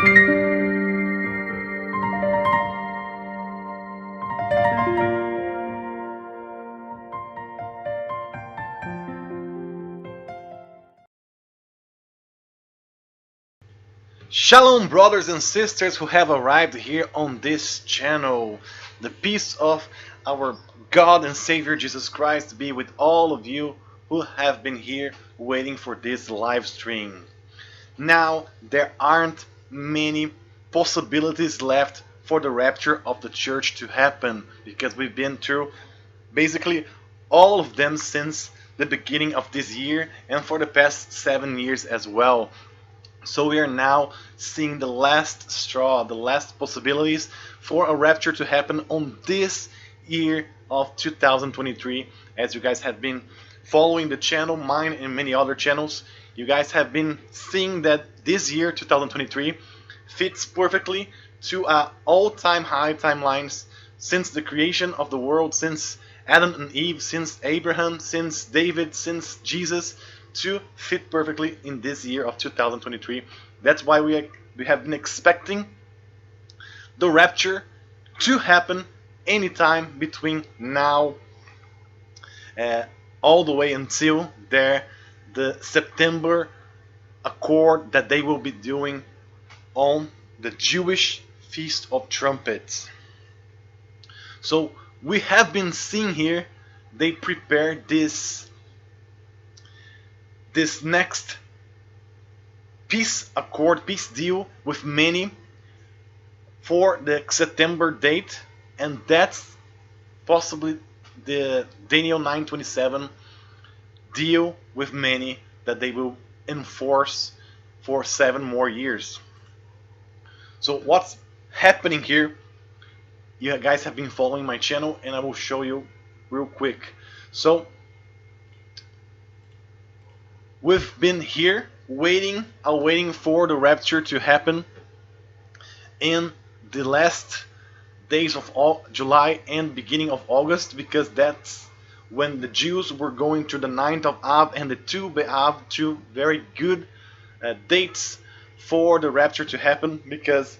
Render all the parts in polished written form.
Shalom, brothers and sisters who have arrived here on this channel. The peace of our God and Savior Jesus Christ be with all of you who have been here waiting for this live stream. Now, there aren't many possibilities left for the rapture of the church to happen because we've been through basically all of them since the beginning of this year and for the past 7 years as well. So we are now seeing the last straw, the last possibilities for a rapture to happen on this year of 2023. As you guys have been following the channel, mine and many other channels, you guys have been seeing that this year, 2023, fits perfectly to all-time high timelines since the creation of the world, since Adam and Eve, since Abraham, since David, since Jesus, to fit perfectly in this year of 2023. That's why we have been expecting the rapture to happen anytime between now all the way until the September accord that they will be doing on the Jewish Feast of Trumpets. So we have been seeing here they prepare this next peace accord, peace deal with many for the September date, and that's possibly the Daniel 9:27 deal with many that they will enforce for 7 more years. So what's happening here? You guys have been following my channel, and I will show you real quick. So we've been here awaiting for the rapture to happen in the last days of July and beginning of August, because that's when the Jews were going to the 9th of Av and the 2 B'Av, two very good dates for the rapture to happen, because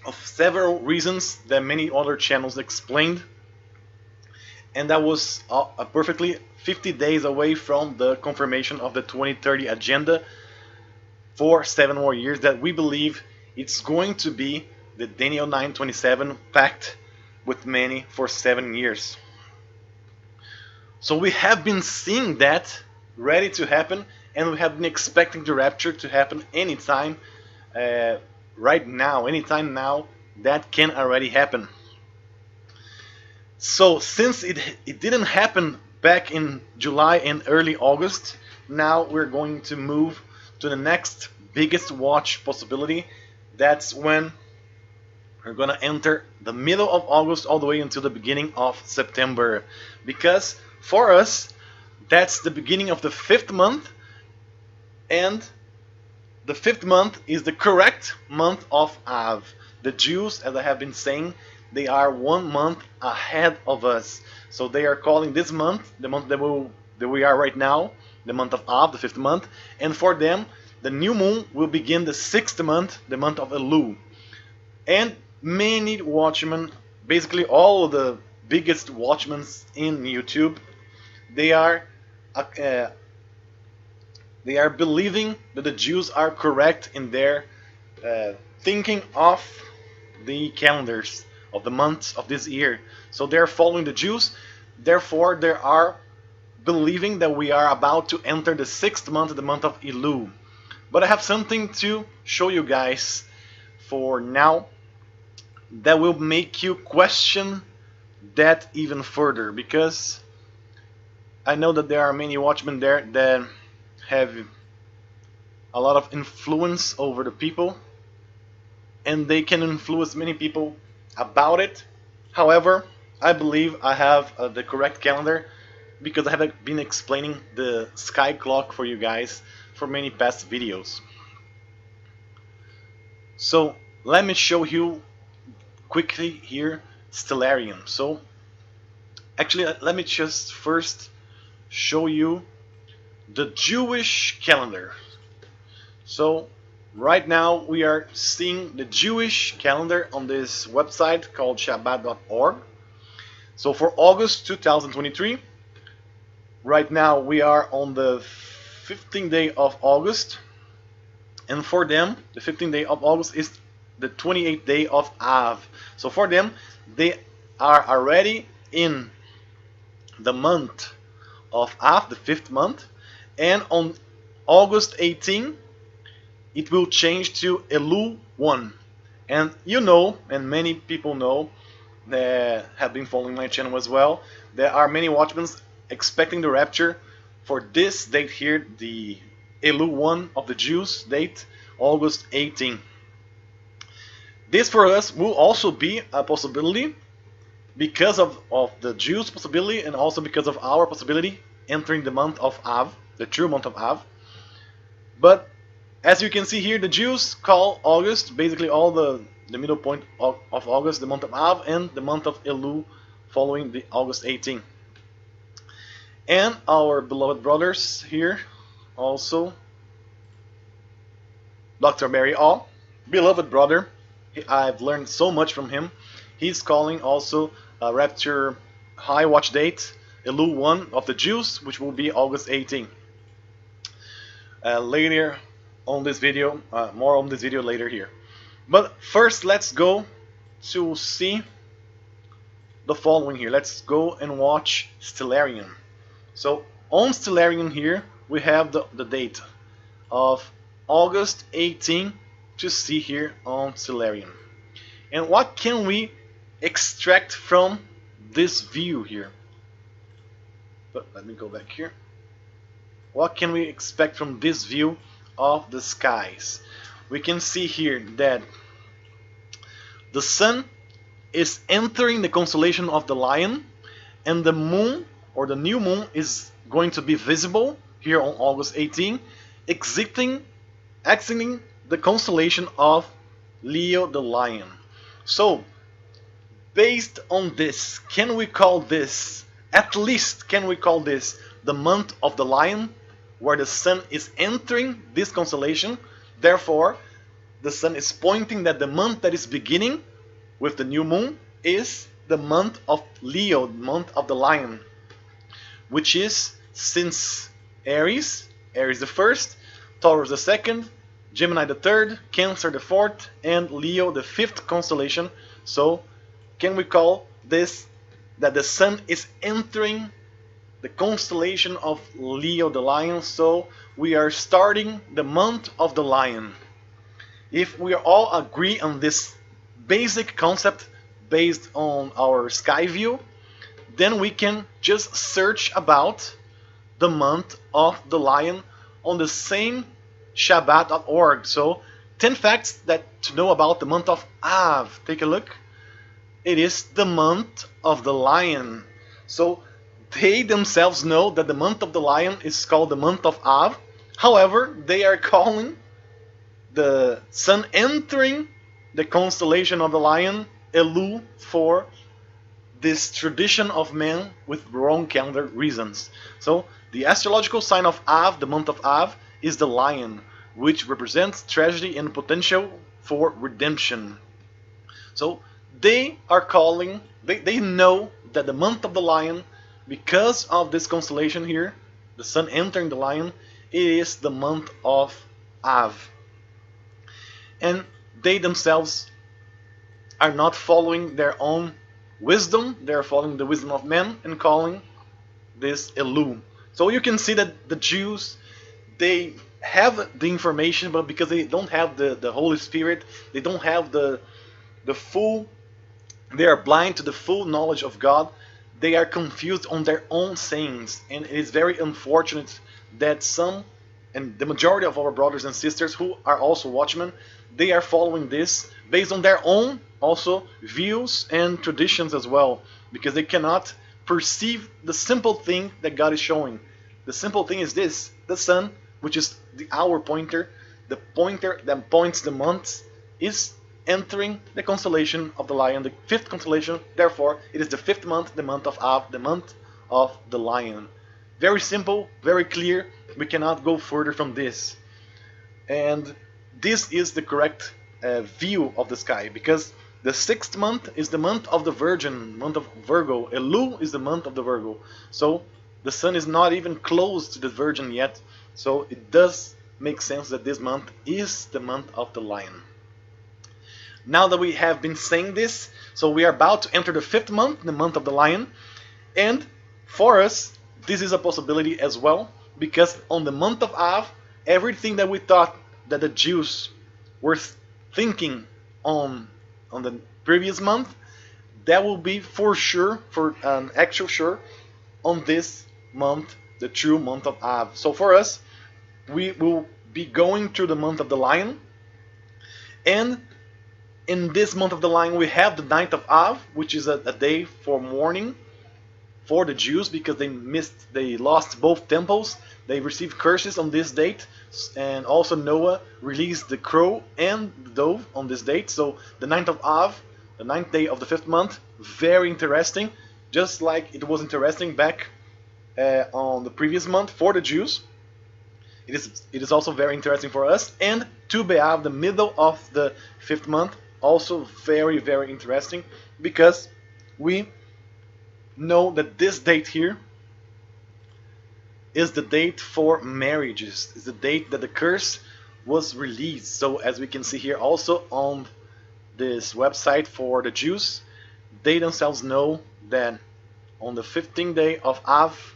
of several reasons that many other channels explained. And that was perfectly 50 days away from the confirmation of the 2030 agenda for 7 more years, that we believe it's going to be the Daniel 9:27 pact with many for 7 years. So we have been seeing that ready to happen, and we have been expecting the rapture to happen anytime right now, anytime now that can already happen. So since it didn't happen back in July and early August, now we're going to move to the next biggest watch possibility. That's when we're going to enter the middle of August all the way until the beginning of September, because for us that's the beginning of the 5th month, and the 5th month is the correct month of Av. The Jews, as I have been saying, they are 1 month ahead of us. So they are calling this month, the month that we are right now, the month of Av, the 5th month. And for them, the new moon will begin the 6th month, the month of Elul. And many watchmen, basically all of the biggest watchmen in YouTube, they are believing that the Jews are correct in their thinking of the calendars of the months of this year. So they're following the Jews, therefore they are believing that we are about to enter the 6th month, the month of Elul. But I have something to show you guys for now that will make you question that even further, because I know that there are many watchmen there that have a lot of influence over the people, and they can influence many people about it. However, I believe I have the correct calendar, because I have been explaining the sky clock for you guys for many past videos. So let me show you quickly here Stellarium. So actually let me just first show you the Jewish calendar. So Right now we are seeing the Jewish calendar on this website called Shabbat.org. So for August 2023, right now we are on the 15th day of August, and for them the 15th day of August is the 28th day of Av. So for them, they are already in the month of Av, the 5th month, and on August 18 it will change to Elul 1. And you know, and many people know that have been following my channel as well, there are many watchmen expecting the rapture for this date here, the Elul 1 of the Jews date, August 18. This for us will also be a possibility because of the Jews' possibility and also because of our possibility entering the month of Av, the true month of Av. But as you can see here, the Jews call August, basically all the middle point of August, the month of Av, and the month of Elul following the August 18. And our beloved brothers here also, Dr. Barry All, beloved brother, I've learned so much from him. He's calling also a Rapture high watch date, Elul 1 of the Jews, which will be August 18. Later on this video, more on this video later here. But first let's go to see the following here. Let's go and watch Stellarium. So on Stellarium here we have the date of August 18 to see here on Stellarium. And what can we extract from this view here? But let me go back here. What can we expect from this view of the skies? We can see here that the sun is entering the constellation of the Lion, and the moon, or the new moon, is going to be visible here on August 18, exiting the constellation of Leo the Lion. So based on this, can we call this, at least can we call this, the month of the Lion, where the sun is entering this constellation? Therefore the sun is pointing that the month that is beginning with the new moon is the month of Leo, the month of the Lion, which is, since Aries the first, Taurus the second, Gemini the third, Cancer the fourth, and Leo the fifth constellation. So can we call this that the sun is entering the constellation of Leo the Lion? So we are starting the month of the Lion. If we all agree on this basic concept based on our sky view, then we can just search about the month of the Lion on the same Shabbat.org. So 10 facts that to know about the month of Av. Take a look. It is the month of the Lion. So they themselves know that the month of the Lion is called the month of Av. However, they are calling the sun entering the constellation of the Lion Elul for this tradition of man with wrong calendar reasons. So the astrological sign of Av, the month of Av, is the Lion, which represents tragedy and potential for redemption. So they are calling, they know that the month of the Lion, because of this constellation here, the sun entering the Lion, it is the month of Av. And they themselves are not following their own wisdom, they are following the wisdom of men and calling this Elul. So you can see that the Jews, they have the information, but because they don't have the Holy Spirit, they don't have the full, they are blind to the full knowledge of God, they are confused on their own sayings. And it is very unfortunate that some, and the majority of our brothers and sisters who are also watchmen, they are following this based on their own also views and traditions as well, because they cannot perceive the simple thing that God is showing. The simple thing is this: the sun, which is the hour pointer, the pointer that points the months, is entering the constellation of the Lion, the fifth constellation. Therefore it is the fifth month, the month of Av, the month of the Lion. Very simple, very clear. We cannot go further from this. And this is the correct view of the sky, because the 6th month is the month of the Virgin, month of Virgo. Elul is the month of the Virgo. So the sun is not even close to the Virgin yet. So it does make sense that this month is the month of the Lion. Now that we have been saying this, so we are about to enter the 5th month, the month of the Lion. And for us, this is a possibility as well, because on the month of Av, everything that we thought that the Jews were thinking on the previous month, that will be for sure, for an actual sure, on this month, the true month of Av. So for us, we will be going through the month of the Lion, and in this month of the Lion we have the 9th of Av, which is a day for mourning for the Jews, because they lost both temples. They received curses on this date, and also Noah released the crow and the dove on this date. So the 9th of Av, the 9th day of the 5th month, very interesting, just like it was interesting back on the previous month for the Jews. It is also very interesting for us. And Tu B'Av, the middle of the 5th month, also very, very interesting, because we know that this date here is the date for marriages. It's the date that the curse was released. So as we can see here also on this website for the Jews, they themselves know that on the 15th day of Av,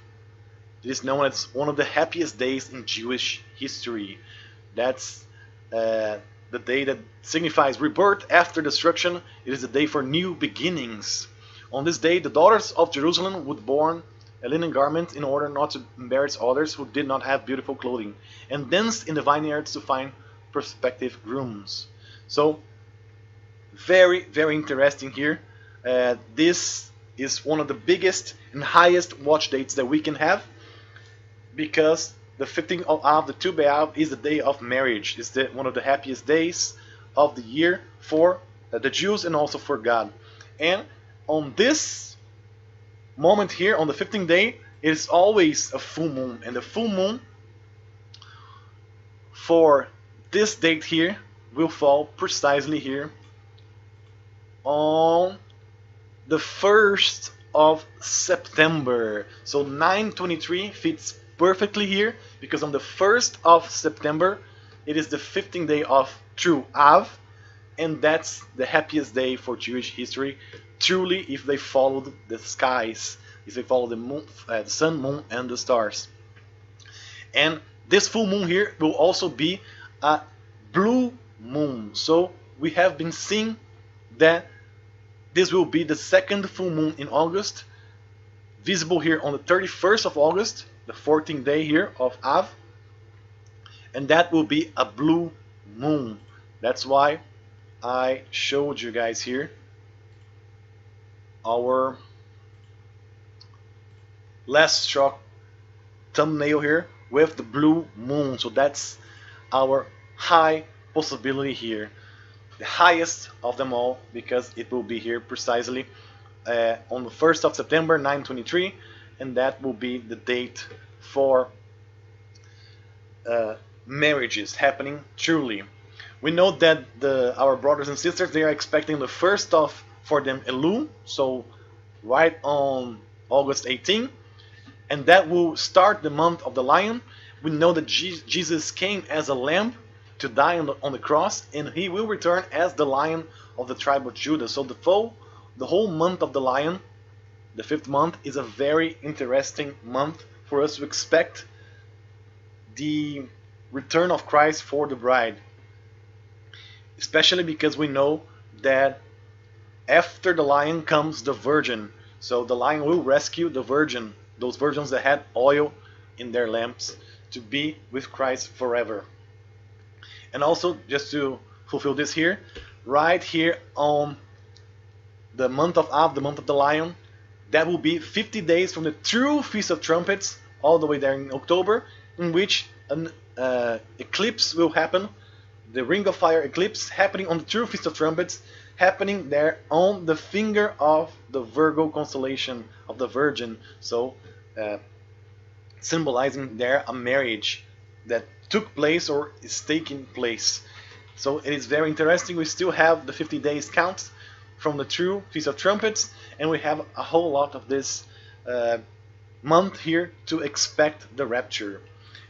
it is known as one of the happiest days in Jewish history. That's the day that signifies rebirth after destruction. It is the day for new beginnings. On this day, the daughters of Jerusalem would born a linen garment in order not to embarrass others who did not have beautiful clothing, and dance in the vineyards to find prospective grooms. So, very, very interesting here. This is one of the biggest and highest watch dates that we can have, because the 15th of Av, the Tu B'Av, is the day of marriage. It's one of the happiest days of the year for the Jews and also for God. And on this moment here, on the 15th day, it is always a full moon. And the full moon for this date here will fall precisely here on the 1st of September. So 9/23 fits perfectly here, because on the 1st of September it is the 15th day of True Av, and that's the happiest day for Jewish history, truly, if they followed the skies, if they follow the moon, the sun, moon, and the stars. And this full moon here will also be a blue moon. So we have been seeing that this will be the 2nd full moon in August, visible here on the 31st of August, the 14th day here of Av, and that will be a blue moon. That's why I showed you guys here our last shock thumbnail here with the blue moon. So that's our high possibility here, the highest of them all, because it will be here precisely on the 1st of September 9/23, and that will be the date for marriages happening truly. We know that our brothers and sisters, they are expecting the first of, for them, Elul, so right on August 18, and that will start the month of the Lion. We know that Jesus came as a lamb to die on the cross, and he will return as the Lion of the tribe of Judah. So the whole month of the Lion, the 5th month, is a very interesting month for us to expect the return of Christ for the bride, especially because we know that after the Lion comes the Virgin. So the Lion will rescue the Virgin, those virgins that had oil in their lamps, to be with Christ forever. And also, just to fulfill this here, right here on the month of Av, the month of the Lion, that will be 50 days from the true Feast of Trumpets, all the way there in October, in which an eclipse will happen, the Ring of Fire eclipse, happening on the true Feast of Trumpets, happening there on the finger of the Virgo constellation of the Virgin. So symbolizing there a marriage that took place or is taking place. So it is very interesting. We still have the 50 days count from the true Feast of Trumpets, and we have a whole lot of this month here to expect the rapture.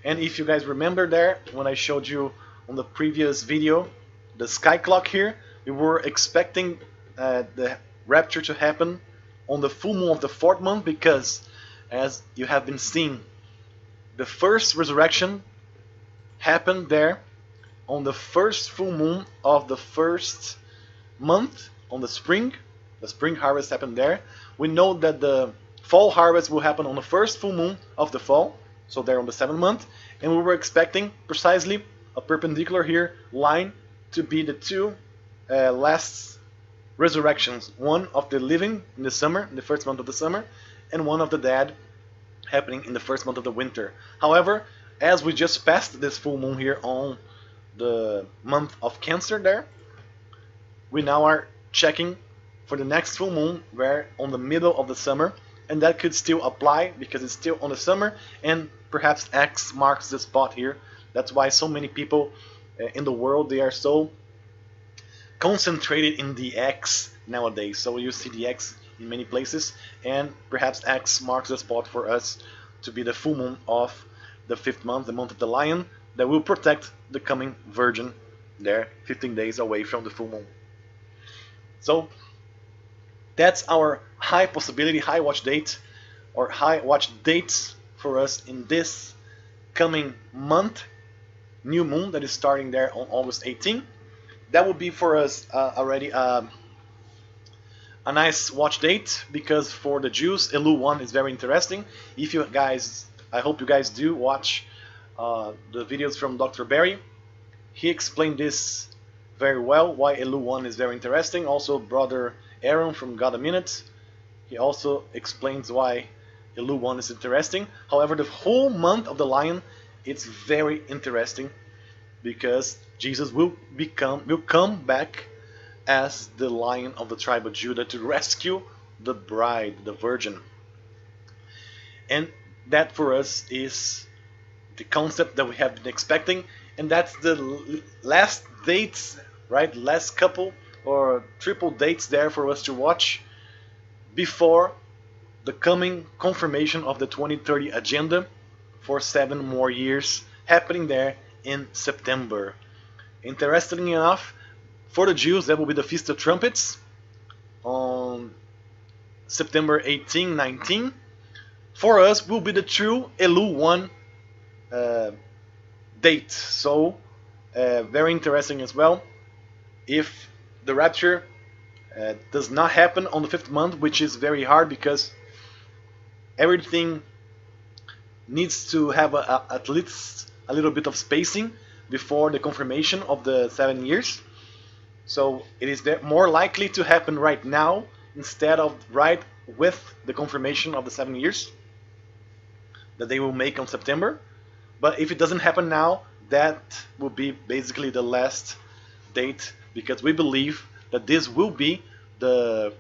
And if you guys remember there, when I showed you on the previous video, the sky clock here, we were expecting the rapture to happen on the full moon of the 4th month, because as you have been seeing, the first resurrection happened there on the first full moon of the 1st month, on the spring. The spring harvest happened there. We know that the fall harvest will happen on the first full moon of the fall, so there on the 7th month, and we were expecting precisely a perpendicular here line to be the two last resurrections, one of the living in the summer, in the first month of the summer, and one of the dead happening in the first month of the winter. However, as we just passed this full moon here on the month of Cancer there, we now are checking for the next full moon, where on the middle of the summer, and that could still apply because it's still on the summer, and perhaps X marks the spot here. That's why so many people in the world, they are so concentrated in the X nowadays. So you see the X in many places, and perhaps X marks the spot for us to be the full moon of the 5th month, the month of the lion, that will protect the coming virgin there, 15 days away from the full moon. So that's our high possibility, high watch date, or high watch dates for us in this coming month, new moon that is starting there on August 18. That would be for us already a nice watch date, because for the Jews, Elul 1 is very interesting. If you guys, I hope you guys do watch the videos from Dr. Barry. He explained this very well, why Elul 1 is very interesting. Also, Brother Aaron from God a Minute, he also explains why Elul 1 is interesting. However, the whole month of the lion, it's very interesting, because Jesus will come back as the Lion of the tribe of Judah to rescue the bride, the virgin. And that for us is the concept that we have been expecting, and that's the last dates, right? Last couple or triple dates there for us to watch before the coming confirmation of the 2030 agenda for 7 more years happening there in September. Interestingly enough, for the Jews, that will be the Feast of Trumpets on September 18, 19. For us, will be the true Elul 1 date. So, very interesting as well. If the rapture does not happen on the 5th month, which is very hard because everything needs to have at least a little bit of spacing before the confirmation of the 7 years. So it is more likely to happen right now instead of right with the confirmation of the 7 years that they will make on September. But if it doesn't happen now, that will be basically the last date, because we believe that this will be the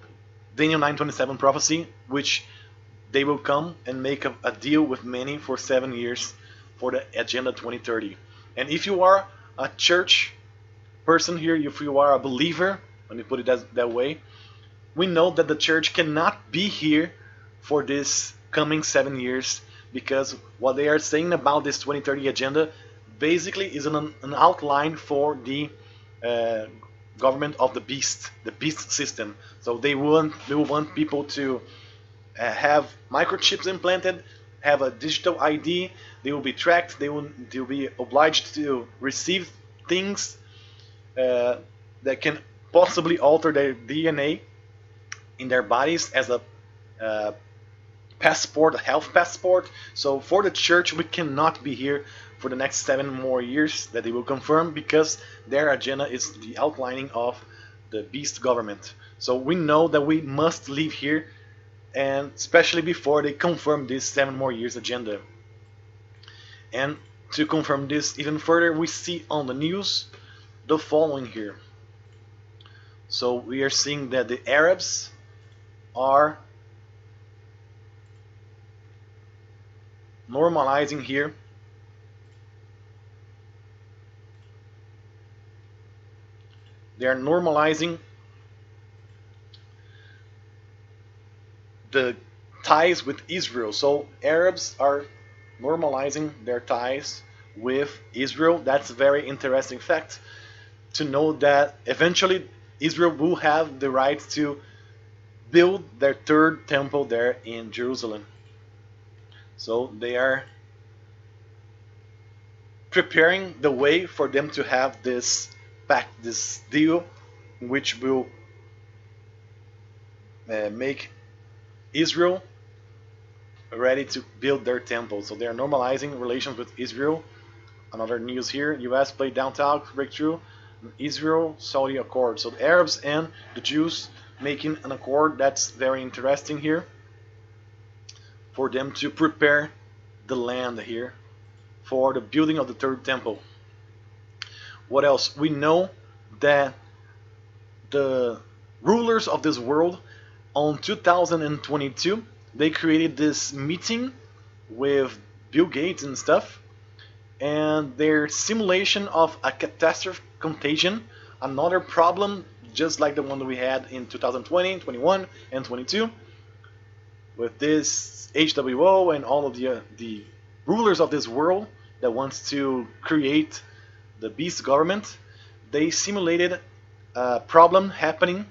Daniel 9:27 prophecy, which they will come and make a deal with many for 7 years for the Agenda 2030. And if you are a church person here, if you are a believer, let me put it that way, we know that the church cannot be here for this coming 7 years, because what they are saying about this 2030 agenda basically is an outline for the government of the beast system. So they will want people to have microchips implanted, have a digital ID, they will be tracked, they will be obliged to receive things that can possibly alter their DNA in their bodies as a passport, a health passport. So for the church, we cannot be here for the next 7 more years that they will confirm, because their agenda is the outlining of the beast government. So we know that we must leave here, and especially before they confirm this 7 more years agenda. And to confirm this even further, we see on the news the following here. So we are seeing that the Arabs are normalizing here They are normalizing the ties with Israel. So Arabs are normalizing their ties with Israel. That's a very interesting fact to know that eventually Israel will have the right to build their third temple there in Jerusalem. So they are preparing the way for them to have this pact, this deal, which will make Israel ready to build their temple. So they are normalizing relations with Israel. Another news here: U.S. played down talks breakthrough Israel-Saudi accord. So the Arabs and the Jews making an accord. That's very interesting here for them to prepare the land here for the building of the third temple. What else? We know that the rulers of this world on 2022 they created this meeting with Bill Gates and stuff, and their simulation of a catastrophic contagion, another problem just like the one that we had in 2020, 21, and 22, with this HWO and all of the rulers of this world that wants to create the beast government. They simulated a problem happening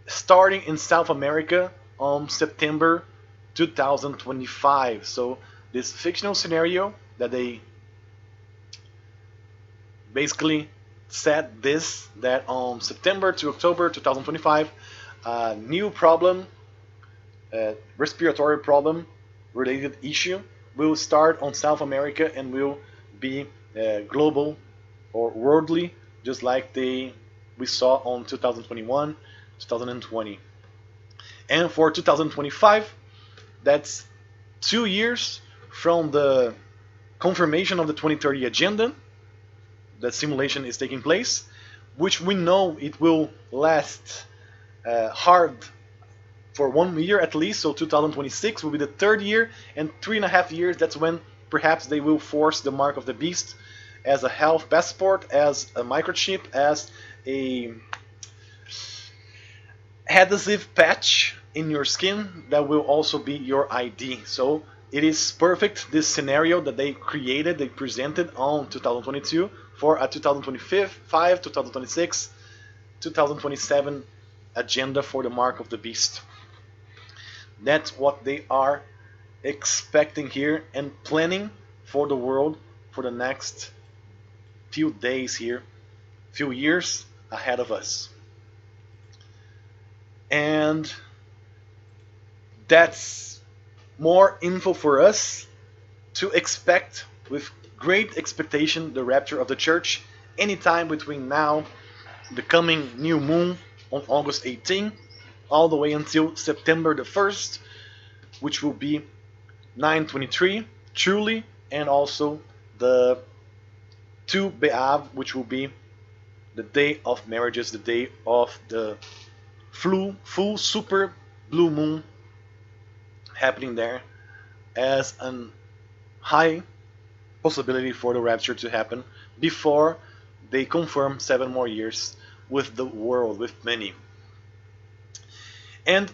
starting in South America on September 2025. So this fictional scenario that they basically said this, that on September to October 2025, a new problem, respiratory problem related issue will start on South America and will be global or worldly, just like we saw on 2021, 2020. And for 2025, that's 2 years from the confirmation of the 2030 agenda. That simulation is taking place, which we know it will last hard for 1 year at least. So 2026 will be the third year, and 3.5 years, that's when perhaps they will force the mark of the beast as a health passport, as a microchip, as a adhesive patch in your skin that will also be your ID. So it is perfect, this scenario that they created, they presented on 2022 for a 2025, 2026, 2027 agenda for the mark of the beast. That's what they are expecting here and planning for the world for the next few days here, few years ahead of us. And that's more info for us to expect with great expectation the rapture of the church anytime between now, the coming new moon on August 18, all the way until September the 1st, which will be 9/23 truly, and also the 2 Be'av, which will be the day of marriages, the day of the full super blue moon happening there, as a high possibility for the rapture to happen before they confirm 7 more years with the world, with many. And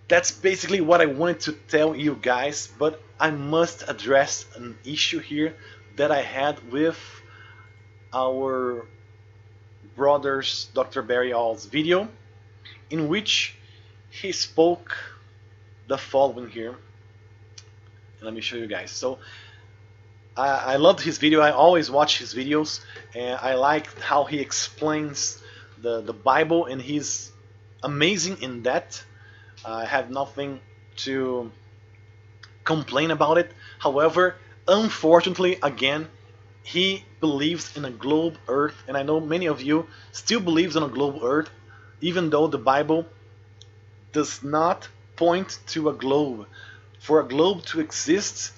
that's basically what I wanted to tell you guys, but I must address an issue here that I had with our brother's Dr. Barry All's video, in which he spoke the following here. And let me show you guys. So I loved his video. I always watch his videos, and I like how he explains the Bible, and he's amazing in that. I have nothing to complain about it. However, unfortunately, again, he believes in a globe earth, and I know many of you still believes in a globe earth, even though the Bible does not point to a globe. For a globe to exist,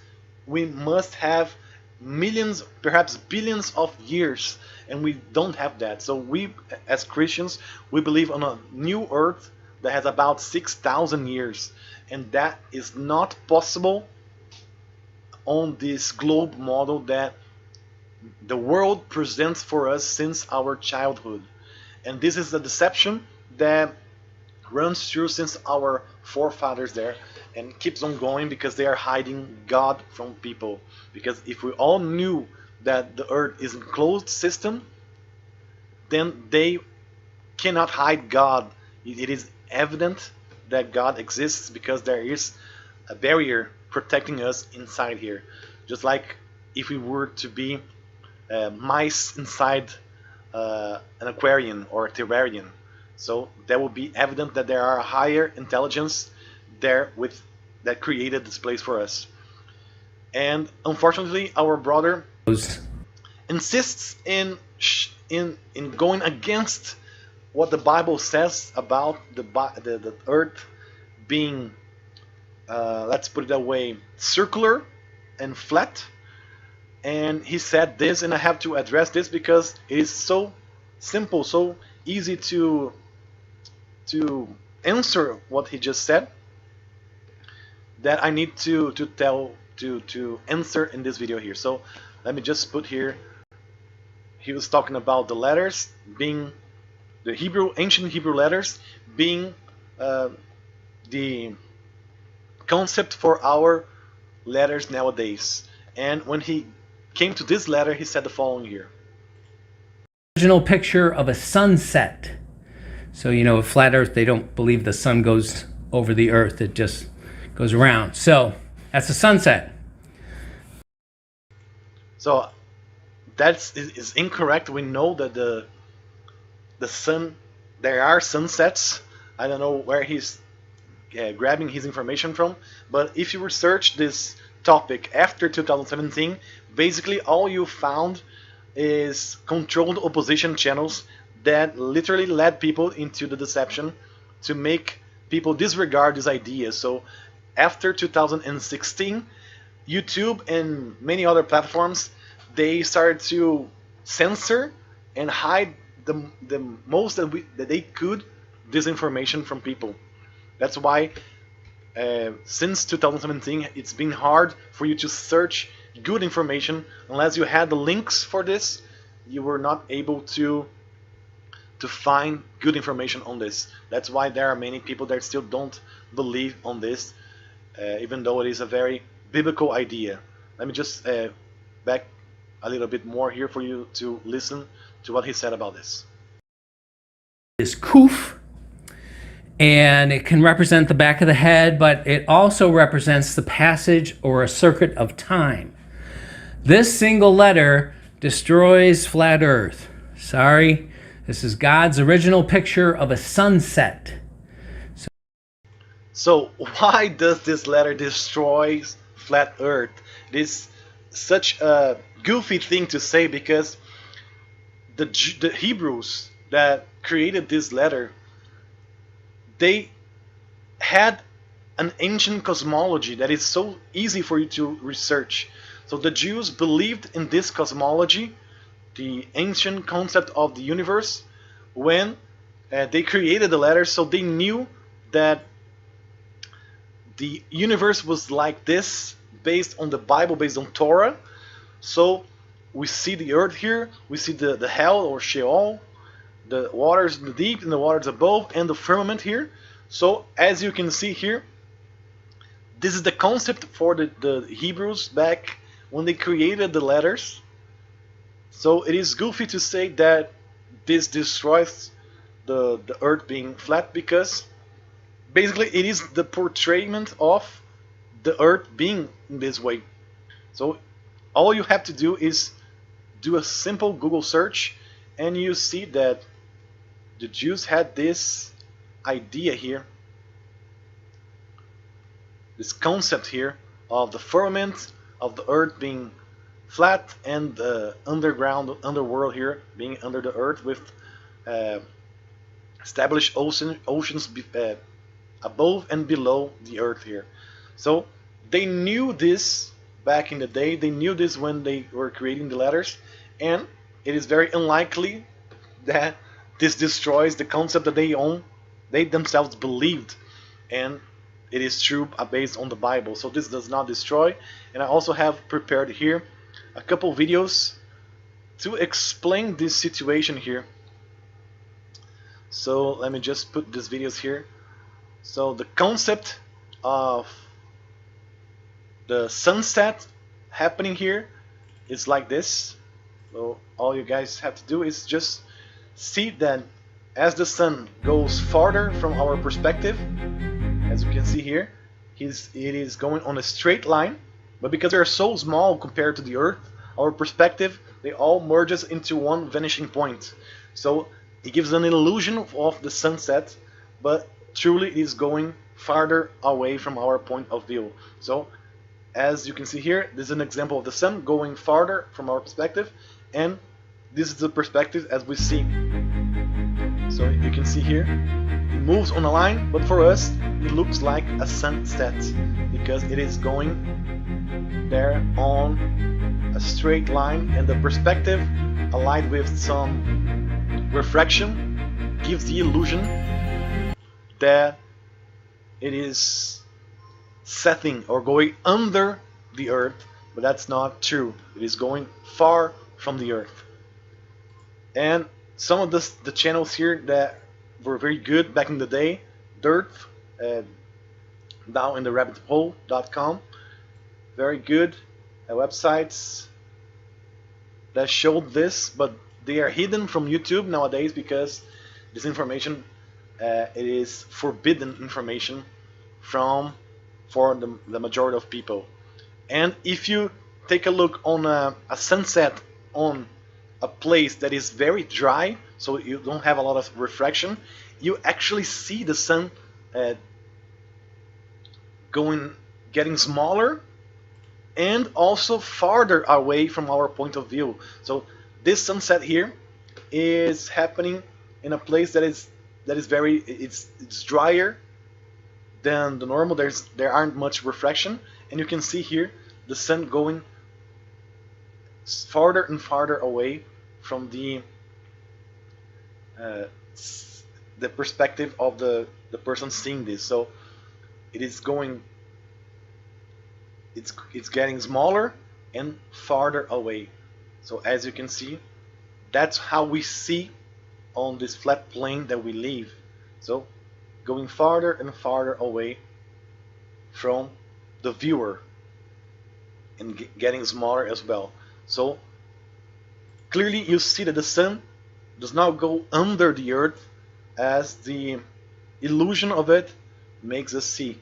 we must have millions, perhaps billions of years, and we don't have that. So we, as Christians, we believe on a new earth that has about 6,000 years, and that is not possible on this globe model that the world presents for us since our childhood. And this is the deception that runs through since our forefathers there and keeps on going because they are hiding God from people. Because if we all knew that the earth is a closed system, then they cannot hide God. It is evident that God exists because there is a barrier protecting us inside here. Just like if we were to be mice inside an aquarium or a terrarium. So that would be evident that there are a higher intelligence there with that created this place for us. And unfortunately, our brother insists in going against what the Bible says about the earth being, let's put it that way, circular and flat. And he said this, and I have to address this because it is so simple, so easy to answer what he just said, that I need to answer in this video here. So let me just put here. He was talking about the letters being the ancient Hebrew letters being the concept for our letters nowadays. And when he came to this letter, he said the following here. Original picture of a sunset. So, you know, with flat earth, they don't believe the sun goes over the earth. It just goes around. So that's a sunset. So that is incorrect. We know that the sun, there are sunsets. I don't know where he's grabbing his information from, but if you research this topic after 2017, basically all you found is controlled opposition channels that literally led people into the deception to make people disregard this idea. So after 2016, YouTube and many other platforms, they started to censor and hide the most that they could disinformation from people. That's why since 2017 it's been hard for you to search good information unless you had the links for this. You were not able to find good information on this. That's why there are many people that still don't believe on this, even though it is a very biblical idea. Let me just back a little bit more here for you to listen to what he said about this. Is kuf, and it can represent the back of the head, but it also represents the passage or a circuit of time. This single letter destroys flat earth. Sorry, this is God's original picture of a sunset. So why does this letter destroy flat earth? It is such a goofy thing to say because the Hebrews that created this letter, they had an ancient cosmology that is so easy for you to research. So the Jews believed in this cosmology, the ancient concept of the universe, when they created the letter. So they knew that the universe was like this, based on the Bible, based on Torah. So we see the earth here, we see the hell or Sheol, the waters in the deep and the waters above, and the firmament here. So as you can see here, this is the concept for the Hebrews back when they created the letters. So it is goofy to say that this destroys the earth being flat, because basically it is the portrayment of the earth being in this way. So all you have to do is do a simple Google search and you see that the Jews had this idea here, this concept here of the firmament of the earth being flat and the underworld here being under the earth with established oceans above and below the earth here. So they knew this back in the day, they knew this when they were creating the letters, and it is very unlikely that this destroys the concept that they themselves believed, and it is true based on the Bible. So this does not destroy. And I also have prepared here a couple videos to explain this situation here, so let me just put these videos here. So the concept of the sunset happening here is like this. So all you guys have to do is just see that as the sun goes farther from our perspective, as you can see here, it is going on a straight line, but because they are so small compared to the Earth, our perspective, they all merges into one vanishing point. So it gives an illusion of the sunset, but truly it is going farther away from our point of view. So as you can see here, this is an example of the sun going farther from our perspective, and this is the perspective as we see. So you can see here, it moves on a line, but for us it looks like a sunset because it is going there on a straight line, and the perspective allied with some refraction gives the illusion that it is setting or going under the Earth, but that's not true. It is going far from the Earth. And some of the channels here that were very good back in the day, Dirt, now in the rabbithole.com, very good websites that showed this, but they are hidden from YouTube nowadays because this information it is forbidden information for the majority of people. And if you take a look on a sunset on a place that is very dry, so you don't have a lot of refraction, you actually see the sun getting smaller and also farther away from our point of view. So this sunset here is happening in a place that is very it's drier than the normal. There aren't much refraction, and you can see here the sun going farther and farther away from the perspective of the person seeing this. So it is going, it's getting smaller and farther away. So as you can see, that's how we see on this flat plane that we live. So going farther and farther away from the viewer and getting smaller as well. So clearly you see that the sun does not go under the Earth as the illusion of it makes us see.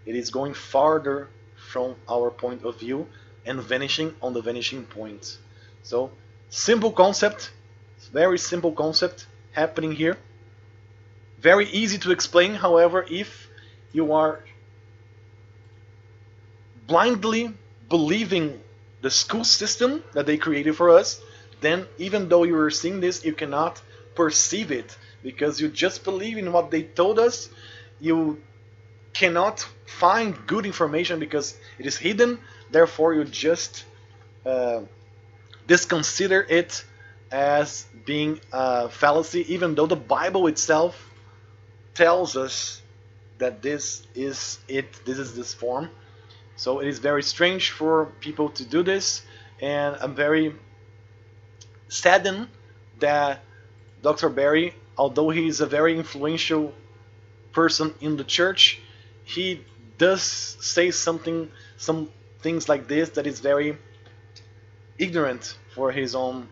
It is going farther from our point of view and vanishing on the vanishing point. So simple concept, very simple concept happening here. Very easy to explain, however, if you are blindly believing the school system that they created for us, then even though you are seeing this, you cannot perceive it because you just believe in what they told us. You cannot find good information because it is hidden, therefore you just disconsider it as being a fallacy, even though the Bible itself tells us that this is it, this is this form. So it is very strange for people to do this, and I'm very saddened that Dr. Barry, although he is a very influential person in the church, he does say some things like this that is very ignorant for his own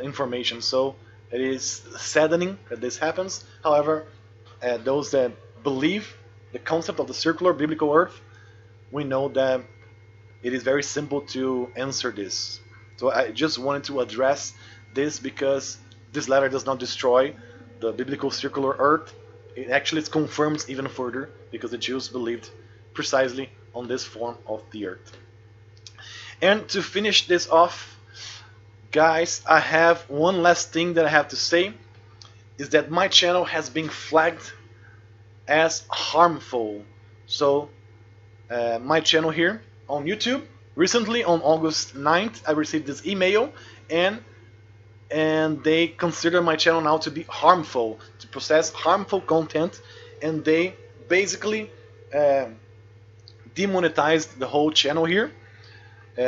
information. So it is saddening that this happens. However, those that believe the concept of the circular biblical earth, we know that it is very simple to answer this. So I just wanted to address this because this letter does not destroy the biblical circular earth. It actually confirms even further because the Jews believed precisely on this form of the earth. And to finish this off, guys, I have one last thing that I have to say, is that my channel has been flagged as harmful. So my channel here on YouTube, recently on August 9th, I received this email, and they consider my channel now to be harmful, to possess harmful content, and they basically demonetized the whole channel here.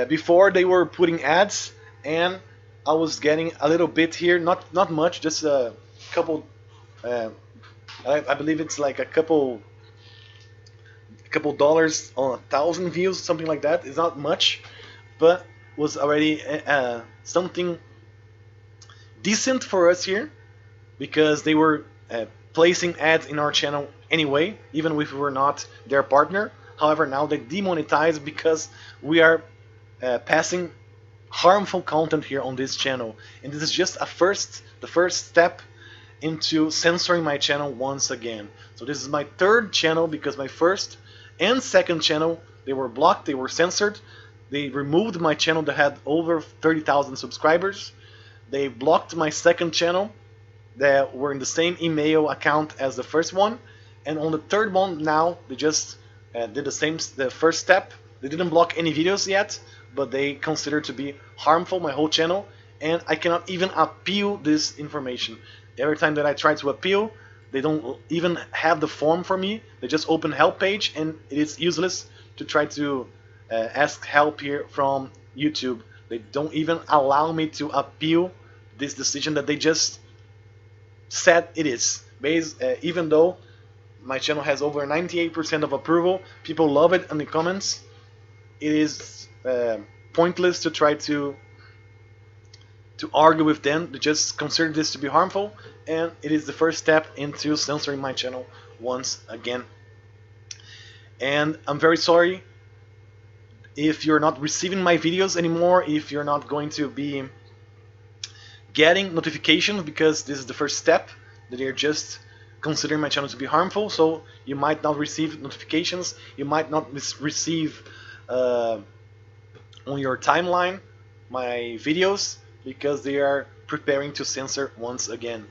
Before they were putting ads, and I was getting a little bit here, not much, just a couple. Uh, I believe it's like a couple dollars on 1,000 views, something like that. It's not much, but was already something decent for us here because they were placing ads in our channel anyway, even if we were not their partner. However, now they demonetize because we are passing harmful content here on this channel, and this is just the first step into censoring my channel once again. So this is my third channel because my first and second channel, they were blocked, they were censored. They removed my channel that had over 30,000 subscribers. They blocked my second channel that were in the same email account as the first one, and on the third one now they just did the first step. They didn't block any videos yet, but they consider to be harmful my whole channel, and I cannot even appeal this information. Every time that I try to appeal, they don't even have the form for me. They just open help page, and it is useless to try to ask help here from YouTube. They don't even allow me to appeal this decision that they just said it is. Even though my channel has over 98% of approval, people love it in the comments, it is pointless to try to argue with them. They just consider this to be harmful, and it is the first step into censoring my channel once again. And I'm very sorry if you're not receiving my videos anymore, if you're not going to be getting notifications, because this is the first step that they're just considering my channel to be harmful. So you might not receive notifications, you might not receive on your timeline my videos, because they are preparing to censor once again.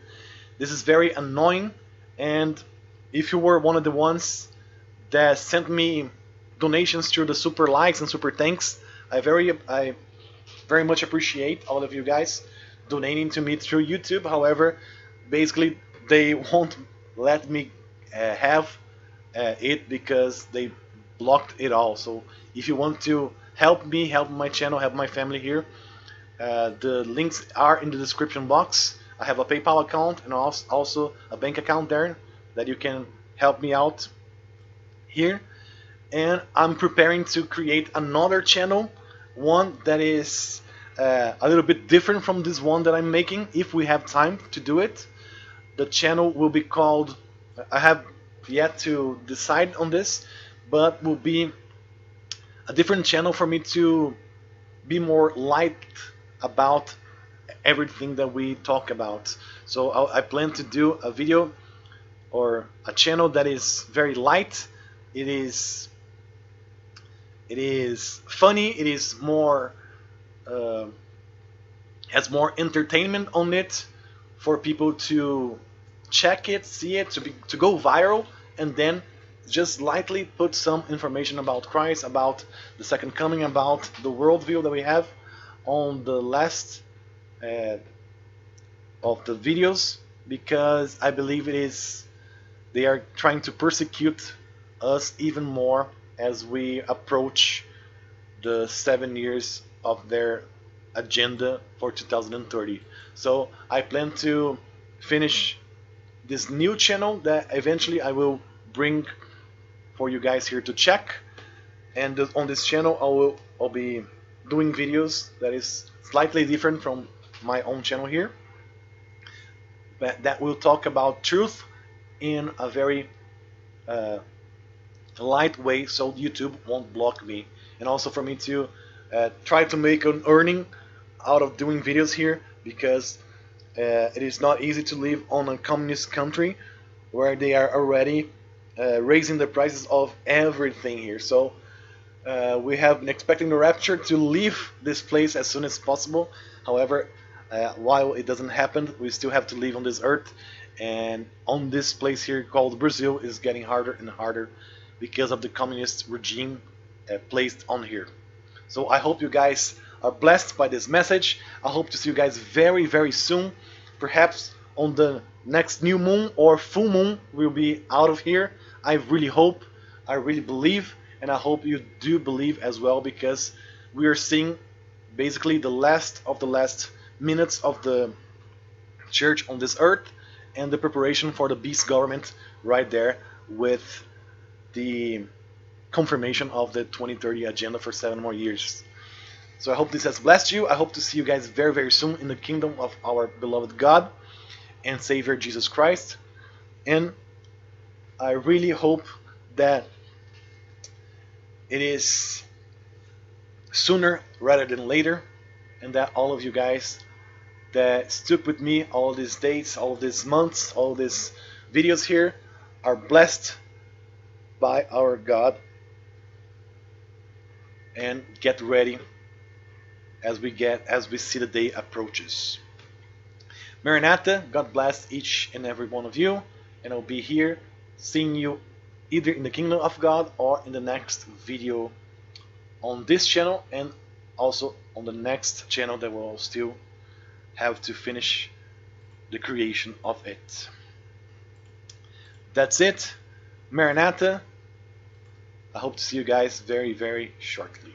This is very annoying, and if you were one of the ones that sent me donations through the super likes and super thanks, I very much appreciate all of you guys donating to me through YouTube. However, basically they won't let me have it because they blocked it all. So if you want to help me, help my channel, help my family here, the links are in the description box. I have a PayPal account and also a bank account there that you can help me out here. And I'm preparing to create another channel, one that is a little bit different from this one that I'm making, if we have time to do it. The channel will be called, I have yet to decide on this, but will be a different channel for me to be more light about everything that we talk about. So I plan to do a video or a channel that is very light. It is funny, it is more has more entertainment on it for people to check it, see it, to go viral, and then just lightly put some information about Christ, about the second coming, about the worldview that we have on the last of the videos, because I believe they are trying to persecute us even more as we approach the 7 years of their agenda for 2030. So I plan to finish this new channel that eventually I will bring for you guys here to check, and on this channel I'll be doing videos that is slightly different from my own channel here, but that will talk about truth in a very light way, so YouTube won't block me, and also for me to try to make an earning out of doing videos here, because it is not easy to live on a communist country where they are already raising the prices of everything here. So we have been expecting the rapture to leave this place as soon as possible. However, while it doesn't happen, we still have to live on this earth, and on this place here called Brazil is getting harder and harder because of the communist regime placed on here. So I hope you guys are blessed by this message. I hope to see you guys very, very soon. Perhaps on the next new moon or full moon we'll be out of here. I really hope, I really believe, and I hope you do believe as well, because we are seeing basically the last of the last minutes of the church on this earth, and the preparation for the beast government right there with the confirmation of the 2030 agenda for 7 more years. So I hope this has blessed you. I hope to see you guys very, very soon in the kingdom of our beloved God and Savior Jesus Christ. And I really hope that it is sooner rather than later, and that all of you guys that stuck with me all these days, all these months, all these videos here are blessed by our God, and get ready as we see the day approaches. Maranatha, God bless each and every one of you, and I'll be here seeing you either in the kingdom of God or in the next video on this channel, and also on the next channel that will still have to finish the creation of it. That's it. Maranatha. I hope to see you guys very, very shortly.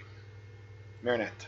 Maranatha.